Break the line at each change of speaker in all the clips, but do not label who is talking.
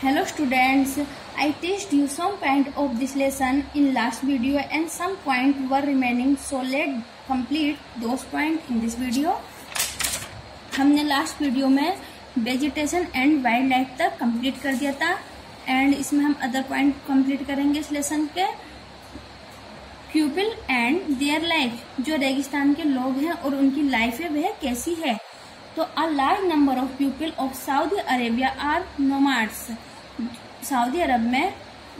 Hello students, I teached you some point of this lesson in last video and some point were remaining, so let's complete those point in this video. हमने last video में vegetation and wild life तक complete कर दिया था and इसमें हम other point complete करेंगे इस लेसन के. पीपल एंड देयर लाइफ, जो रेगिस्तान के लोग हैं और उनकी लाइफ है वह कैसी है. तो a large number of people of Saudi Arabia are nomads. Saudi Arab में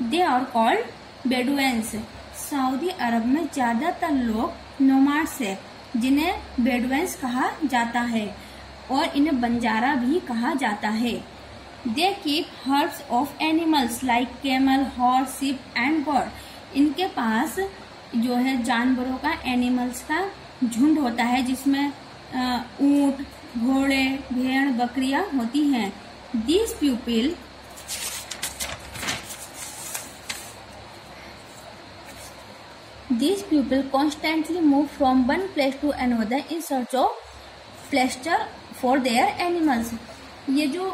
they are called Bedouins. Saudi Arab में ज्यादातर लोग नोमाड्स है जिन्हें बेडुएंस कहा जाता है और इन्हें बंजारा भी कहा जाता है. They keep herds of animals like camel, horse, sheep and goat. इनके पास जो है जानवरों का, एनिमल्स का झुंड होता है जिसमें ऊंट, घोड़े, भेड़, बकरियां होती हैं. These people constantly move from one place to another in search of pasture for their animals. ये जो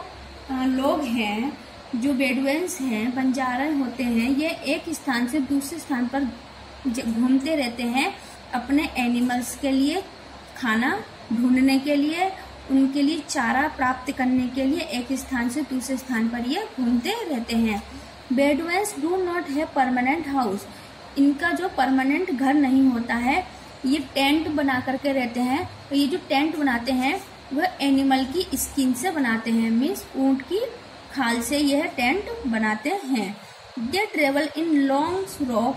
लोग हैं, जो बेडुएंस हैं, बंजारा होते हैं, ये एक स्थान से दूसरे स्थान पर घूमते रहते हैं अपने एनिमल्स के लिए खाना ढूंढने के लिए, उनके लिए चारा प्राप्त करने के लिए एक स्थान से दूसरे स्थान पर ये घूमते रहते हैं. Bedouins do not have permanent house. इनका जो परमानेंट घर नहीं होता है, ये टेंट बना करके रहते हैं. तो ये जो टेंट बनाते हैं वह एनिमल की स्किन से बनाते हैं, मीन्स ऊंट की खाल से यह टेंट बनाते हैं. They travel in long row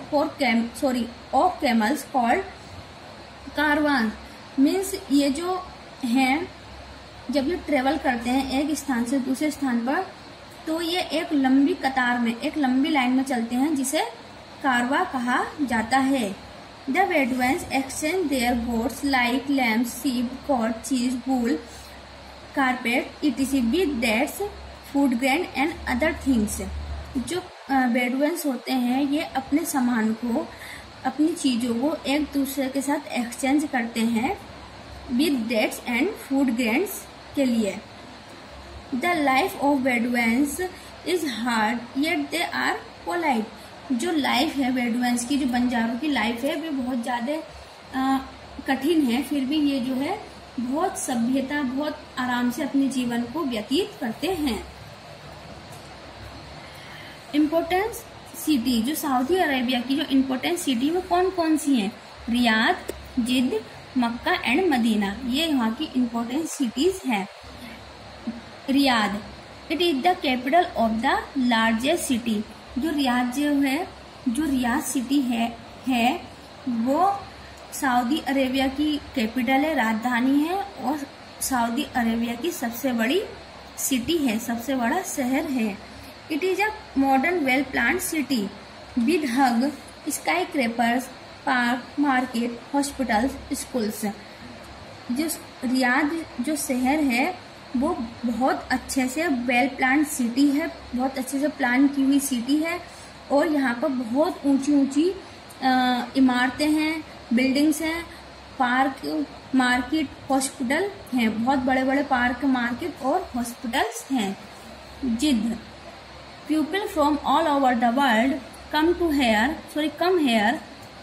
of camels called caravan. Means ये जो हैं जब ये ट्रेवल करते हैं एक स्थान से दूसरे स्थान पर, तो ये एक लंबी कतार में, एक लंबी लाइन में चलते हैं जिसे कारवा कहा जाता है. The Bedouins exchange their goods like lambs, sheep, goat, cheese, wool, carpet etc with dates, food grain and other things. जो बेडुएंस होते हैं ये अपने सामान को, अपनी चीजों को एक दूसरे के साथ एक्सचेंज करते हैं with dates and food grains के लिए. The life of Bedouins is hard yet they are polite. जो लाइफ है बेडुएंस की, जो बंजारों की लाइफ है, वे बहुत ज्यादा कठिन है, फिर भी ये जो है बहुत सभ्यता, बहुत आराम से अपने जीवन को व्यतीत करते हैं. इम्पोर्टेंस सिटी, जो सऊदी अरेबिया की जो इम्पोर्टेंट सिटी वो कौन कौन सी हैं? रियाद, जिद्द, मक्का एंड मदीना. ये यहाँ की इम्पोर्टेंट सिटीज हैं. Riyadh, it is the capital of the largest city. जो रियाद सिटी है वो सऊदी अरेबिया की कैपिटल है, राजधानी है और सऊदी अरेबिया की सबसे बड़ी सिटी है, सबसे बड़ा शहर है. It is a modern well-planned city with hug, skyscrapers, park, market, hospitals, schools. जो रियाद जो शहर है वो बहुत अच्छे से वेल प्लान सिटी है, बहुत अच्छे से प्लान की हुई सिटी है और यहाँ पर बहुत ऊंची ऊंची इमारतें हैं, बिल्डिंग्स हैं, पार्क, मार्केट, हॉस्पिटल हैं, बहुत बड़े बड़े पार्क, मार्केट और हॉस्पिटल्स हैं. जिद्द, people from all over the world come here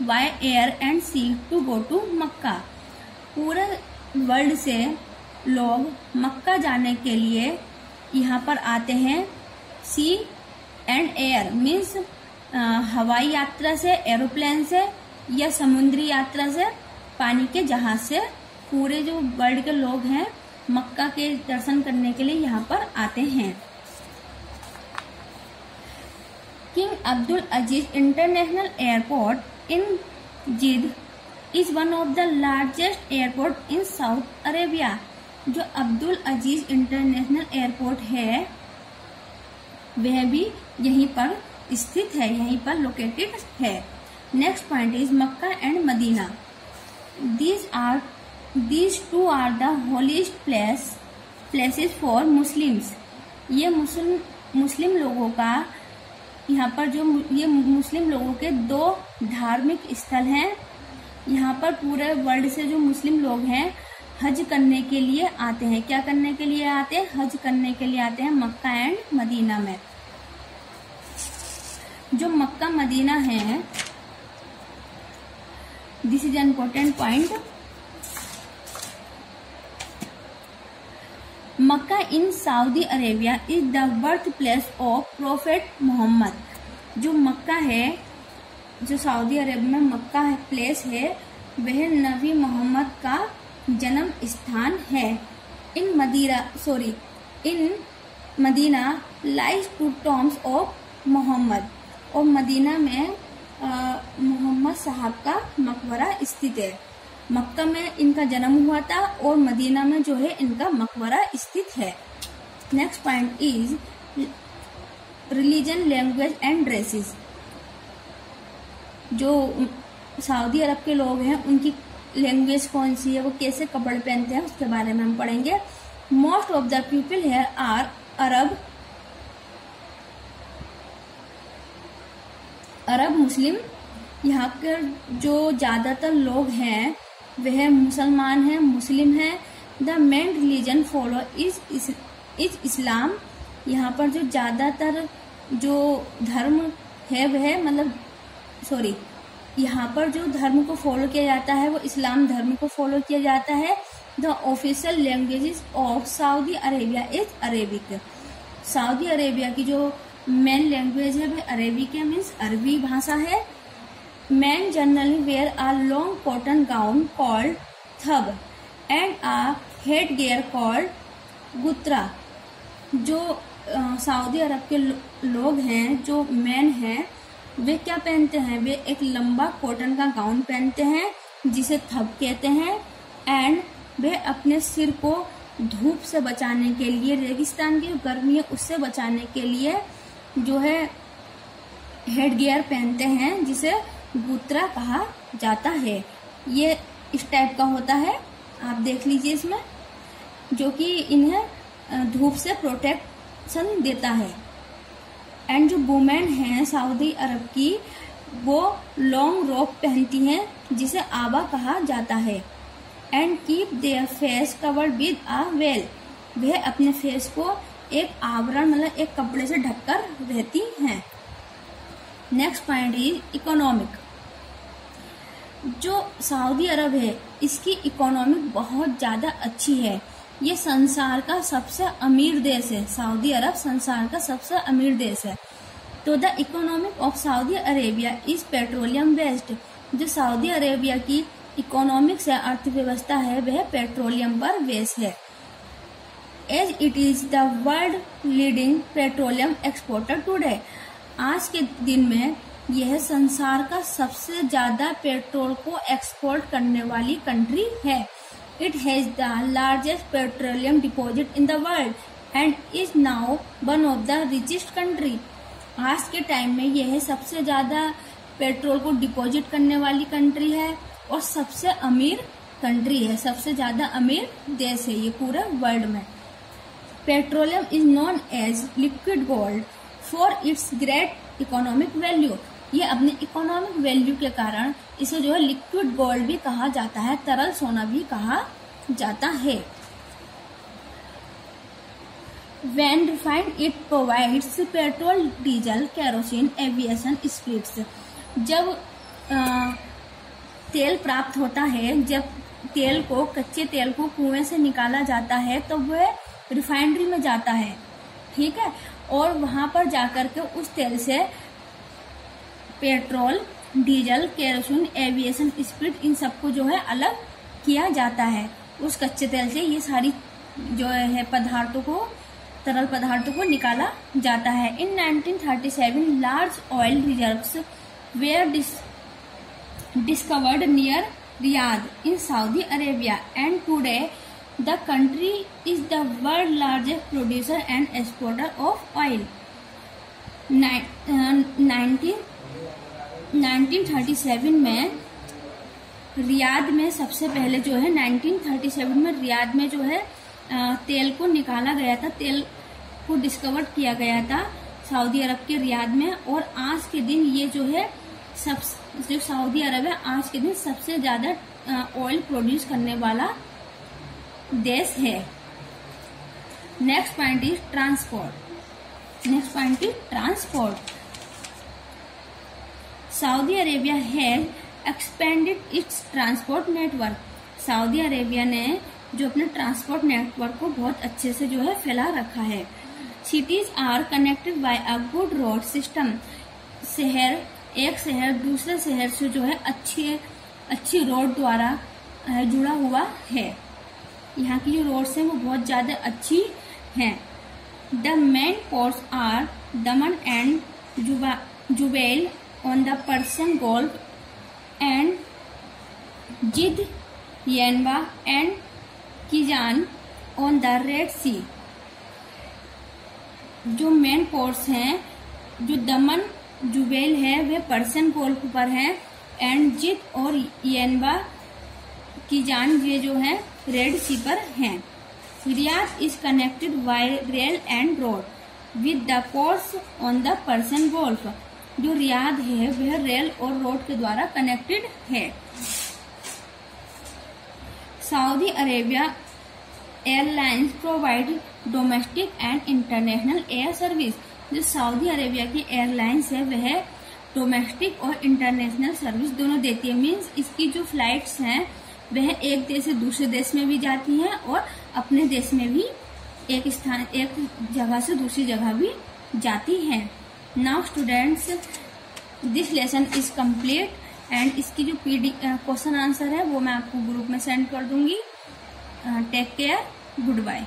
by air and sea to go to मक्का. पूरे वर्ल्ड से लोग मक्का जाने के लिए यहाँ पर आते हैं. सी एंड एयर मीन्स हवाई यात्रा से, एरोप्लेन से या समुद्री यात्रा से, पानी के जहाज से. पूरे जो वर्ल्ड के लोग हैं मक्का के दर्शन करने के लिए यहाँ पर आते हैं. King Abdul Aziz International Airport in Jeddah is one of the largest airport in Saudi Arabia. जो अब्दुल अजीज इंटरनेशनल एयरपोर्ट है वह भी यहीं पर स्थित है, यहीं पर लोकेटेड है. Next point is Mecca and Medina. These two are the holiest places for Muslims. ये मुस्लिम लोगों का, यहाँ पर जो ये मुस्लिम लोगों के दो धार्मिक स्थल हैं. यहाँ पर पूरे वर्ल्ड से जो मुस्लिम लोग हैं हज करने के लिए आते हैं. क्या करने के लिए आते हैं? हज करने के लिए आते हैं मक्का एंड मदीना में. जो मक्का मदीना है, this is important point, Mecca in Saudi Arabia is the birth place of prophet Muhammad. जो मक्का है, जो सऊदी अरेबिया में मक्का है प्लेस है, वह नबी मोहम्मद का जन्म स्थान है। In Medina lies two tombs of Muhammad, और मदीना में मोहम्मद साहब का मकबरा स्थित है। मक्का में इनका जन्म हुआ था और मदीना में जो है इनका मकबरा स्थित है। Next point is religion, language and dresses. जो सऊदी अरब के लोग हैं उनकी लैंग्वेज कौन सी है, वो कैसे कपड़े पहनते हैं, उसके बारे में हम पढ़ेंगे। Most of the people here are Arab Muslim. यहाँ के जो ज्यादातर लोग हैं वह मुसलमान हैं, मुस्लिम हैं। The main religion follow is इस्लाम। यहाँ पर जो ज्यादातर जो धर्म है वह यहाँ पर जो धर्म को फॉलो किया जाता है वो इस्लाम धर्म को फॉलो किया जाता है। The official languages of Saudi Arabia is Arabic. Saudi Arabia की जो मेन लैंग्वेज है वह अरेबिक है, मीन्स अरबी भाषा है। Men generally wear a long cotton gown called thab and a headgear called gutra। जो सऊदी अरब के लोग हैं, जो मैन हैं, वे क्या पहनते हैं, वे एक लंबा कॉटन का गाउन पहनते हैं जिसे थब कहते हैं। एंड वे अपने सिर को धूप से बचाने के लिए, रेगिस्तान की गर्मी है उससे बचाने के लिए जो है हेडगियर पहनते हैं जिसे गुत्रा कहा जाता है। ये इस टाइप का होता है, आप देख लीजिए इसमें, जो कि इन्हें धूप से प्रोटेक्शन देता है। एंड जो वुमेन हैं सऊदी अरब की, वो लॉन्ग रोब पहनती हैं जिसे आबा कहा जाता है। And keep their face covered with a well. वह अपने फेस को एक आवरण मतलब एक कपड़े से ढककर रहती हैं। Next point is economic. जो सऊदी अरब है इसकी इकोनॉमिक बहुत ज्यादा अच्छी है। ये संसार का सबसे अमीर देश है। सऊदी अरब संसार का सबसे अमीर देश है। तो the economic of Saudi Arabia is petroleum based. जो सऊदी अरेबिया की इकोनॉमिक्स या अर्थव्यवस्था है वह पेट्रोलियम पर बेस है। As it is the world leading petroleum exporter today. आज के दिन में यह संसार का सबसे ज्यादा पेट्रोल को एक्सपोर्ट करने वाली कंट्री है। It has the largest petroleum deposit in the world and is now one of the richest country. आज के टाइम में यह सबसे ज्यादा पेट्रोल को डिपॉजिट करने वाली कंट्री है और सबसे अमीर कंट्री है, सबसे ज्यादा अमीर देश है ये पूरे वर्ल्ड में। Petroleum is known as liquid gold for its great economic value. ये अपने इकोनॉमिक वैल्यू के कारण इसे जो है लिक्विड गोल्ड भी कहा जाता है, तरल सोना भी कहा जाता है। When refined, it provides petrol, diesel, kerosene, aviation spirits. जब तेल प्राप्त होता है, जब तेल को, कच्चे तेल को कुएं से निकाला जाता है तो वह रिफाइनरी में जाता है, ठीक है, और वहां पर जाकर के उस तेल से petrol, diesel, kerosene, aviation spirit in सबको जो है अलग किया जाता है। उस कच्चे तेल से ये सारी जो है पदार्थों को, तरल पदार्थों को निकाला जाता है। In 1937 large oil reserves were discovered near Riyadh in Saudi Arabia and today the country is the world largest producer and exporter of oil. 1937 में रियाद में सबसे पहले जो है 1937 में रियाद में जो है तेल को निकाला गया था, तेल को डिस्कवर किया गया था सऊदी अरब के रियाद में। और आज के दिन ये जो है जो सऊदी अरब है आज के दिन सबसे ज्यादा ऑयल प्रोड्यूस करने वाला देश है। Next point is transport. Saudi Arabia has expanded it's transport network. Saudi Arabia ने जो अपने ट्रांसपोर्ट नेटवर्क को बहुत अच्छे से जो है फैला रखा है। Cities are connected by a good road system. एक शहर दूसरे शहर से जो है अच्छी रोड द्वारा जुड़ा हुआ है। यहाँ की जो रोड्स हैं वो बहुत ज्यादा अच्छी हैं। The main ports are Daman and Jubail on the Persian golf and जिद येनबा एंड कीजान ऑन द रेड सी। जो मेन पोर्ट्स हैं, जो दमन जुबैल है वह पर्शियन गोल्फ पर है, एंड जिद और येनबा कीजान ये जो है रेड सी पर हैं। Riyadh is connected by rail and road with the ports on the Persian golf. जो रियाद है वह रेल और रोड के द्वारा कनेक्टेड है। Saudi Arabia airlines provide domestic and international air service. जो सऊदी अरेबिया की एयरलाइंस है वह डोमेस्टिक और इंटरनेशनल सर्विस दोनों देती है। मीन्स इसकी जो फ्लाइट्स हैं वह एक देश से दूसरे देश में भी जाती हैं और अपने देश में भी एक जगह से दूसरी जगह भी जाती हैं। Now students, this lesson is complete and इसकी जो क्वेश्चन आंसर है वो मैं आपको ग्रुप में सेंड कर दूंगी। Take care, good bye.